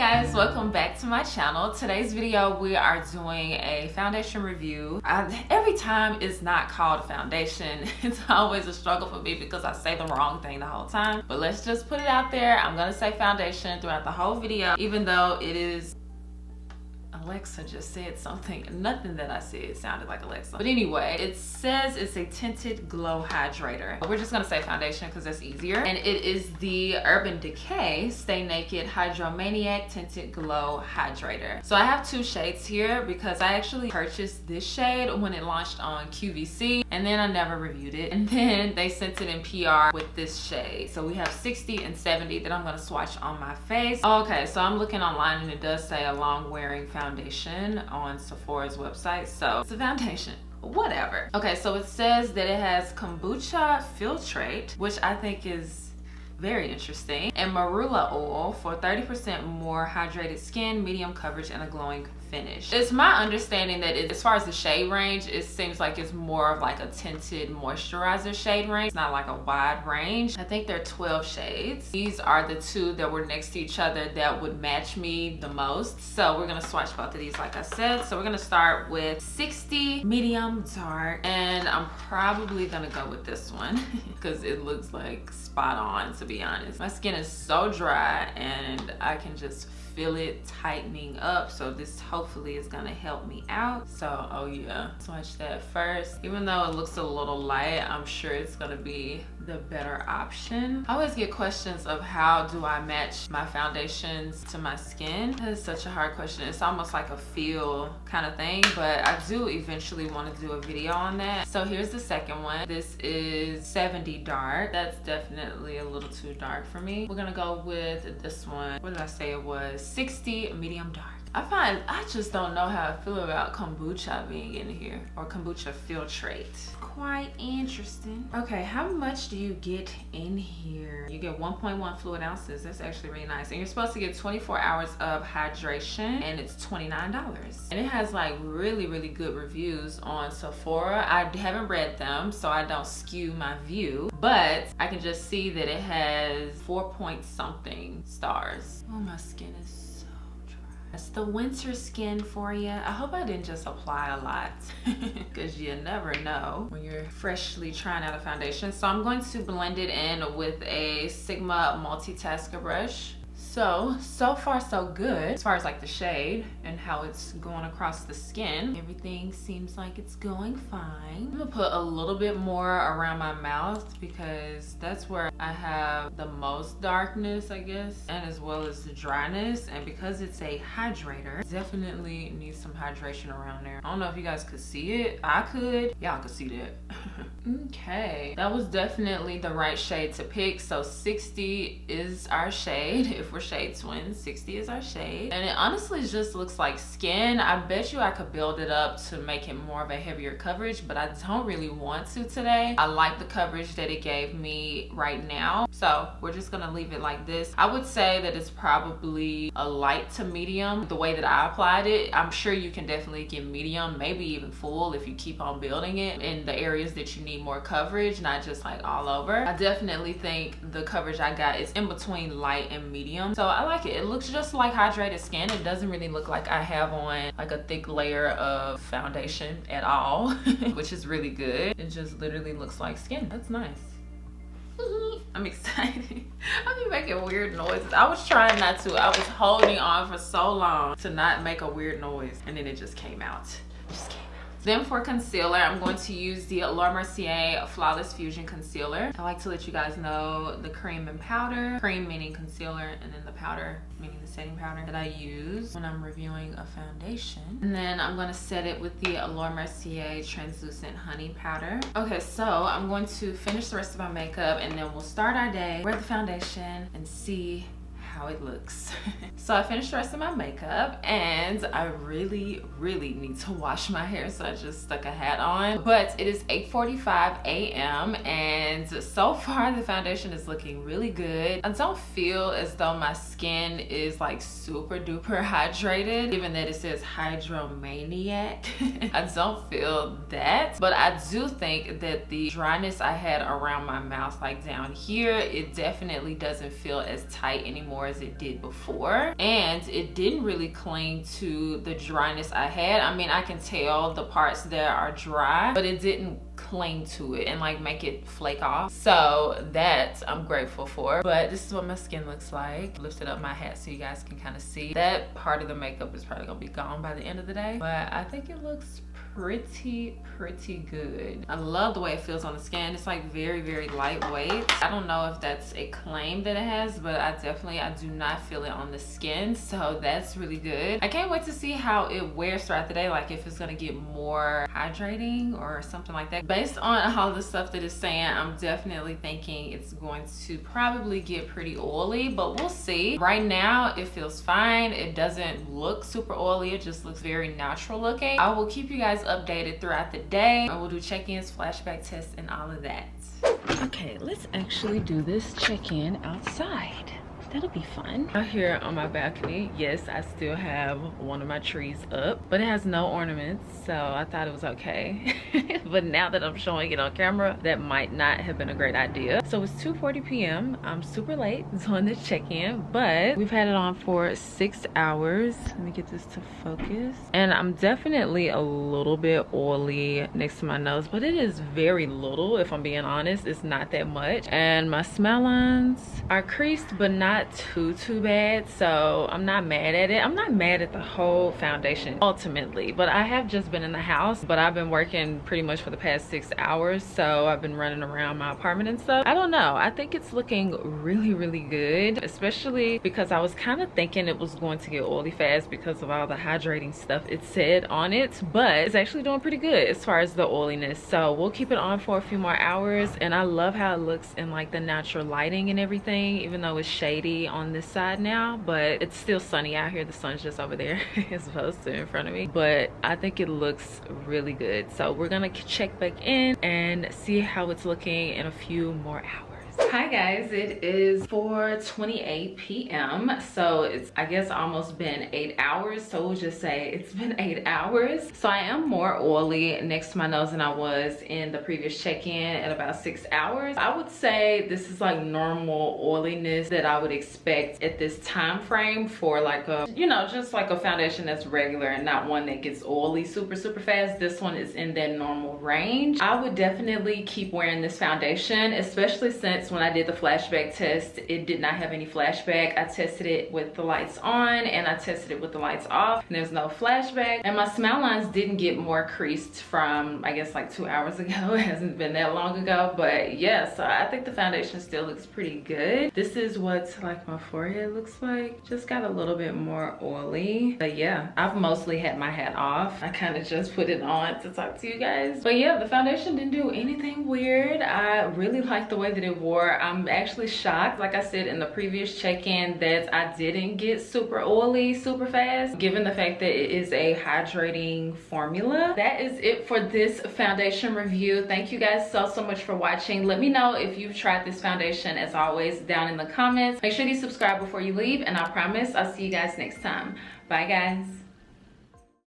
guys, welcome back to my channel. Today's video we are doing a foundation review. Every time it's not called a foundation, it's always a struggle for me because I say the wrong thing the whole time. But let's just put it out there. I'm gonna say foundation throughout the whole video, even though it is Alexa just said something. Nothing that I said sounded like Alexa. But anyway, it says it's a tinted glow hydrator. We're just gonna say foundation because that's easier. And it is the Urban Decay Stay Naked Hydromaniac Tinted Glow Hydrator. So I have two shades here because I actually purchased this shade when it launched on QVC and then I never reviewed it. And then they sent it in PR with this shade. So we have 60 and 70 that I'm gonna swatch on my face. Okay, so I'm looking online and it does say a long wearing foundation on Sephora's website, so it's a foundation, whatever. Okay, so it says that it has kombucha filtrate, which I think is very interesting, and marula oil for 30% more hydrated skin, medium coverage, and a glowing finish. It's my understanding that as far as the shade range, it seems like it's more of like a tinted moisturizer shade range. It's not like a wide range. I think there are 12 shades. These are the two that were next to each other that would match me the most. So we're gonna swatch both of these like I said. So we're gonna start with 60 medium dark, and I'm probably gonna go with this one because it looks like spot on, to be honest. My skin is so dry and I can just feel it tightening up, so this hopefully is gonna help me out. So oh yeah, swatch that first. Even though it looks a little light, I'm sure it's gonna be the better option. I always get questions of how do I match my foundations to my skin. That is such a hard question. It's almost like a feel kind of thing, but I do eventually want to do a video on that. So here's the second one. This is 70 dark. That's definitely a little too dark for me. We're gonna go with this one. What did I say it was? 60 medium dark. I just don't know how I feel about kombucha being in here, or kombucha filtrate. Quite interesting. Okay, how much do you get in here? You get 1.1 fluid ounces. That's actually really nice. And you're supposed to get 24 hours of hydration, and it's $29. And it has like really, really good reviews on Sephora. I haven't read them, so I don't skew my view, but I can just see that it has 4-point-something stars. Oh, my skin is that's the winter skin for you. I hope I didn't just apply a lot because you never know when you're freshly trying out a foundation. So I'm going to blend it in with a Sigma multitasker brush. So far so good as far as like the shade and how it's going across the skin. Everything seems like it's going fine. I'm gonna put a little bit more around my mouth because that's where I have the most darkness, I guess, and as well as the dryness. And because it's a hydrator, definitely needs some hydration around there. I don't know if you guys could see it. I could. Y'all could see that. Okay, that was definitely the right shade to pick. So 60 is our shade. If we're shade twins, 60 is our shade, and it honestly just looks like skin. I bet you I could build it up to make it more of a heavier coverage, but I don't really want to today. I like the coverage that it gave me right now, so we're just gonna leave it like this. I would say that it's probably a light to medium the way that I applied it. I'm sure you can definitely get medium, maybe even full if you keep on building it in the areas that you need more coverage, not just like all over. I definitely think the coverage I got is in between light and medium, so I like it. It looks just like hydrated skin. It doesn't really look like I have on like a thick layer of foundation at all, which is really good. It just literally looks like skin. That's nice. I'm excited. I've been making weird noises. I was trying not to. I was holding on for so long to not make a weird noise, and then it just came out. Then for concealer, I'm going to use the Mercier Flawless Fusion Concealer. I like to let you guys know the cream and powder. Cream meaning concealer, and then the powder meaning the setting powder that I use when I'm reviewing a foundation. And then I'm going to set it with the Mercier Translucent Honey Powder. Okay, so I'm going to finish the rest of my makeup, and then we'll start our day, wear the foundation, and see how it looks. So I finished the rest of my makeup, and I really need to wash my hair, so I just stuck a hat on. But it is 8:45 a.m. and so far the foundation is looking really good. I don't feel as though my skin is like super duper hydrated, given that it says Hydromaniac. I don't feel that, but I do think that the dryness I had around my mouth, like down here, it definitely doesn't feel as tight anymore as it did before, and it didn't really cling to the dryness I had. I mean, I can tell the parts that are dry, but it didn't cling to it and like make it flake off, so that I'm grateful for. But this is what my skin looks like. Lifted up my hat so you guys can kind of see. That part of the makeup is probably gonna be gone by the end of the day, but I think it looks pretty good. I love the way it feels on the skin. It's like very lightweight. I don't know if that's a claim that it has, but I do not feel it on the skin, so that's really good. I can't wait to see how it wears throughout the day, like if it's gonna get more hydrating or something like that. Based on all the stuff that it's saying, I'm definitely thinking it's going to probably get pretty oily, but we'll see. Right now it feels fine. It doesn't look super oily. It just looks very natural looking. I will keep you guys updated throughout the day, and we'll do check-ins, flashback tests, and all of that. Okay, let's actually do this check-in outside. That'll be fun. Out here on my balcony, yes, I still have one of my trees up, but it has no ornaments, so I thought it was okay. But now that I'm showing it on camera, that might not have been a great idea. So it's 2:40 p.m. I'm super late doing this check-in, but we've had it on for 6 hours. Let me get this to focus. And I'm definitely a little bit oily next to my nose, but it is very little, if I'm being honest. It's not that much. And my smell lines are creased, but not too bad, so I'm not mad at it. I'm not mad at the whole foundation ultimately, but I have just been in the house, but I've been working pretty much for the past 6 hours, so I've been running around my apartment and stuff. I don't know, I think it's looking really good, especially because I was kind of thinking it was going to get oily fast because of all the hydrating stuff it said on it, but it's actually doing pretty good as far as the oiliness. So we'll keep it on for a few more hours, and I love how it looks in like the natural lighting and everything, even though it's shady on this side now, but it's still sunny out here. The sun's just over there as opposed to in front of me, but I think it looks really good. So we're gonna check back in and see how it's looking in a few more hours. Hi guys, it is 4:28 p.m. so it's, I guess, almost been 8 hours, so we'll just say it's been 8 hours. So I am more oily next to my nose than I was in the previous check-in at about 6 hours. I would say this is like normal oiliness that I would expect at this time frame for like a, you know, just like a foundation that's regular and not one that gets oily super fast. This one is in that normal range. I would definitely keep wearing this foundation, especially since when I did the flashback test, it did not have any flashback. I tested it with the lights on and I tested it with the lights off, and there's no flashback. And my smile lines didn't get more creased from, I guess, like 2 hours ago. It hasn't been that long ago, but yeah, so I think the foundation still looks pretty good. This is what like my forehead looks like. Just got a little bit more oily, but yeah, I've mostly had my hat off. I kind of just put it on to talk to you guys, but yeah, the foundation didn't do anything weird. I really like the way that it wore. I'm actually shocked, like I said in the previous check-in, that I didn't get super oily super fast, given the fact that it is a hydrating formula. That is it for this foundation review. Thank you guys so much for watching. Let me know if you've tried this foundation, as always, down in the comments. Make sure you subscribe before you leave, and I promise I'll see you guys next time. Bye guys.